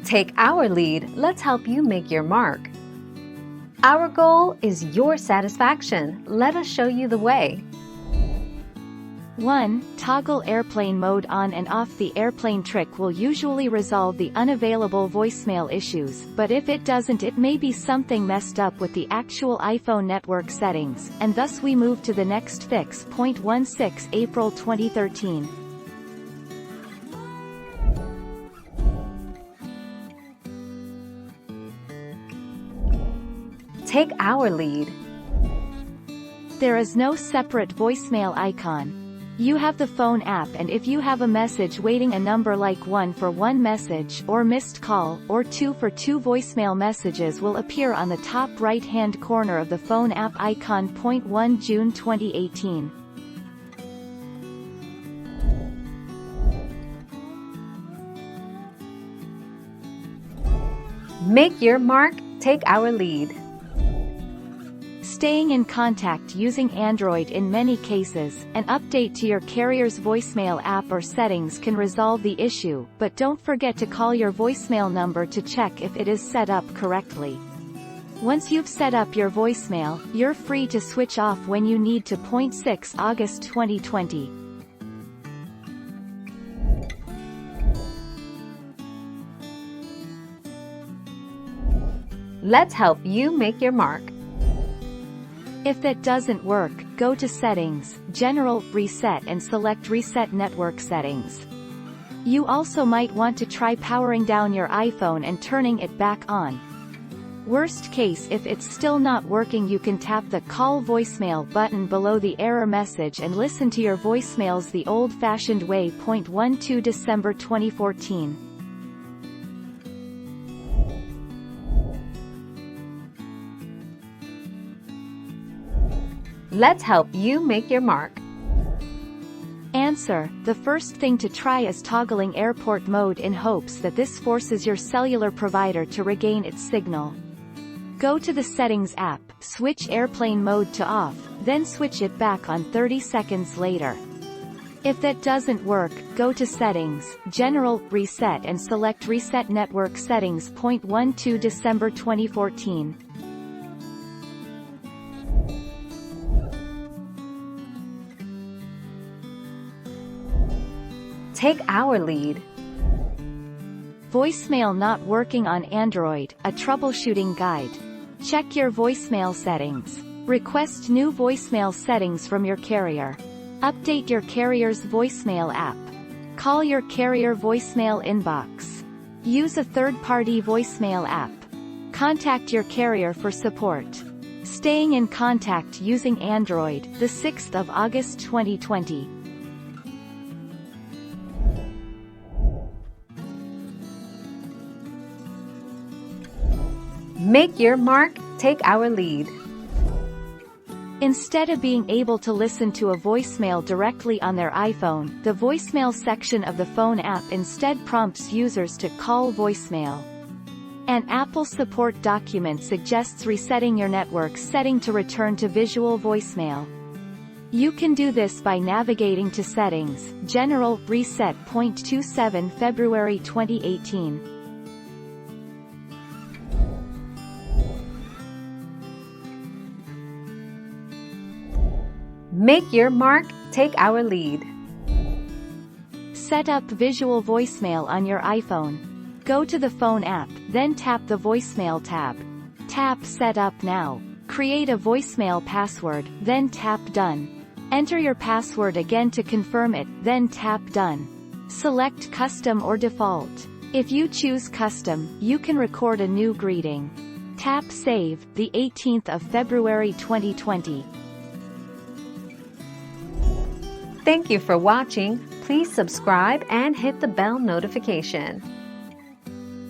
Take our lead, let's help you make your mark. Our goal is your satisfaction. Let us show you the way. 1. Toggle airplane mode on and off. The airplane trick will usually resolve the unavailable voicemail issues, but if it doesn't, it may be something messed up with the actual iPhone network settings, and thus we move to the next fix. 16 April 2013. Take our lead. There is no separate voicemail icon. You have the phone app, and if you have a message waiting, a number like 1 for 1 message or missed call, or 2 for 2 voicemail messages will appear on the top right-hand corner of the phone app icon. 1 June 2018. Make your mark, take our lead. Staying in contact using Android. In many cases, an update to your carrier's voicemail app or settings can resolve the issue, but don't forget to call your voicemail number to check if it is set up correctly. Once you've set up your voicemail, you're free to switch off when you need to. 6 August 2020. Let's help you make your mark. If that doesn't work, go to Settings, General, Reset, and select Reset Network Settings. You also might want to try powering down your iPhone and turning it back on. Worst case, if it's still not working, you can tap the Call Voicemail button below the error message and listen to your voicemails the old-fashioned way. 12 December 2014. Let's help you make your mark. Answer: the first thing to try is toggling airport mode in hopes that this forces your cellular provider to regain its signal. Go to the Settings app, switch airplane mode to off, then switch it back on 30 seconds later. If that doesn't work, go to Settings, General, Reset, and select Reset Network Settings. 12 December 2014. Take our lead. Voicemail not working on Android, a troubleshooting guide. Check your voicemail settings. Request new voicemail settings from your carrier. Update your carrier's voicemail app. Call your carrier voicemail inbox. Use a third-party voicemail app. Contact your carrier for support. Staying in contact using Android, the 6th of August 2020. Make your mark, take our lead. Instead of being able to listen to a voicemail directly on their iPhone, the voicemail section of the phone app instead prompts users to call voicemail. An Apple support document suggests resetting your network setting to return to visual voicemail. You can do this by navigating to Settings, General, Reset. 27 February 2018. Make your mark, take our lead. Set up visual voicemail on your iPhone. Go to the phone app, then tap the voicemail tab. Tap Set Up Now. Create a voicemail password, then tap Done. Enter your password again to confirm it, then tap Done. Select Custom or Default. If you choose Custom, you can record a new greeting. Tap Save, the 18th of February 2020. Thank you for watching. Please subscribe and hit the bell notification.